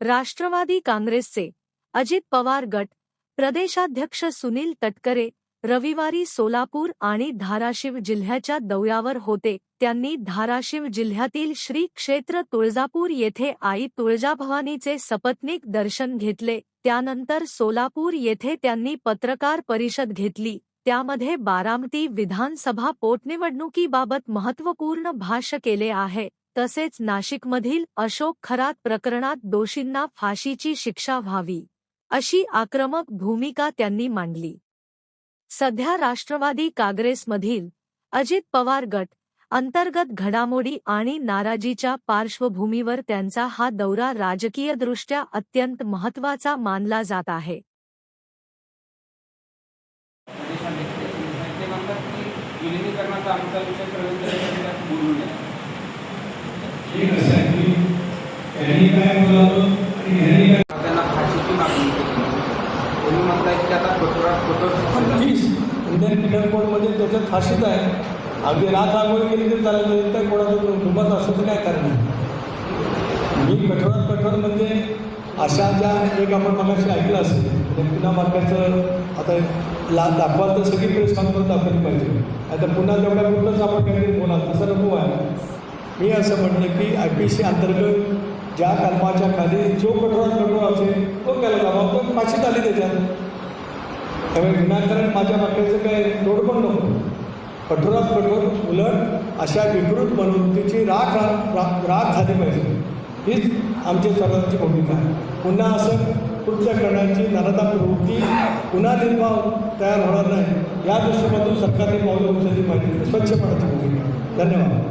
राष्ट्रवादी काँग्रेसचे अजित पवार गट प्रदेशाध्यक्ष सुनील तटकरे रविवारी सोलापूर आणि धाराशिव जिल्ह्याच्या दौऱ्यावर होते। त्यांनी धाराशिव जिल्ह्यातील श्री क्षेत्र तुळजापूर येथे आई तुळजाभवानीचे सपत्नीक दर्शन घेतले। त्यानंतर सोलापूर येथे त्यांनी पत्रकार परिषद घेतली। त्यामध्ये बारामती विधानसभा पोटनिवडणुकीबाबत महत्त्वपूर्ण भाष्य केले आहे। तसेच नाशिकमधील अशोक खरात प्रकरणात दोषींना फाशीची शिक्षा व्हावी अशी आक्रमक भूमिका त्यांनी मांडली। सध्या राष्ट्रवादी काँग्रेसमधील अजित पवार गट अंतर्गत घडामोडी आणि नाराजीच्या पार्श्वभूमीवर त्यांचा हा दौरा राजकीयदृष्ट्या अत्यंत महत्त्वाचा मानला जात आहे। इंडियन पिनल कोडमध्ये त्याच्यात फाशीच आहे। अगदी रात आंघोळ केली तरी चालेल, तर कोणाचं डुबत असं तर काय करणार। मी कठोरात कठोर म्हणजे अशा ज्या एक आपण मगाशी ऐकलं असेल पुन्हा मार्गाचं आता दाखवाल तर सगळी प्रेस कॉन्फरन्स दाखवली पाहिजे। आता पुन्हा तेवढ्या पुरतंच आपण काहीतरी बोलाल तसं नको आहे। मी असं म्हटलं की IPC अंतर्गत ज्या कलमाच्या खाली जो कठोरात कठोर असेल तो केला जावा, तो फाशीत आली त्याच्यात। त्यामुळे विनाकारण माझ्या वाक्याचं काय तोड पण नको। कठोरात कठोर उलट अशा विकृत मनोवृत्तीची राख झाली पाहिजे, हीच आमच्या सर्वांची भूमिका आहे। पुन्हा असं कृत्य करण्याची नरता प्रवृत्ती पुन्हा निर्भाव तयार होणार नाही, या दृष्टीकोनातून सरकारने पावलं उचलली पाहिजे। स्वच्छपणाची भूमिका। धन्यवाद।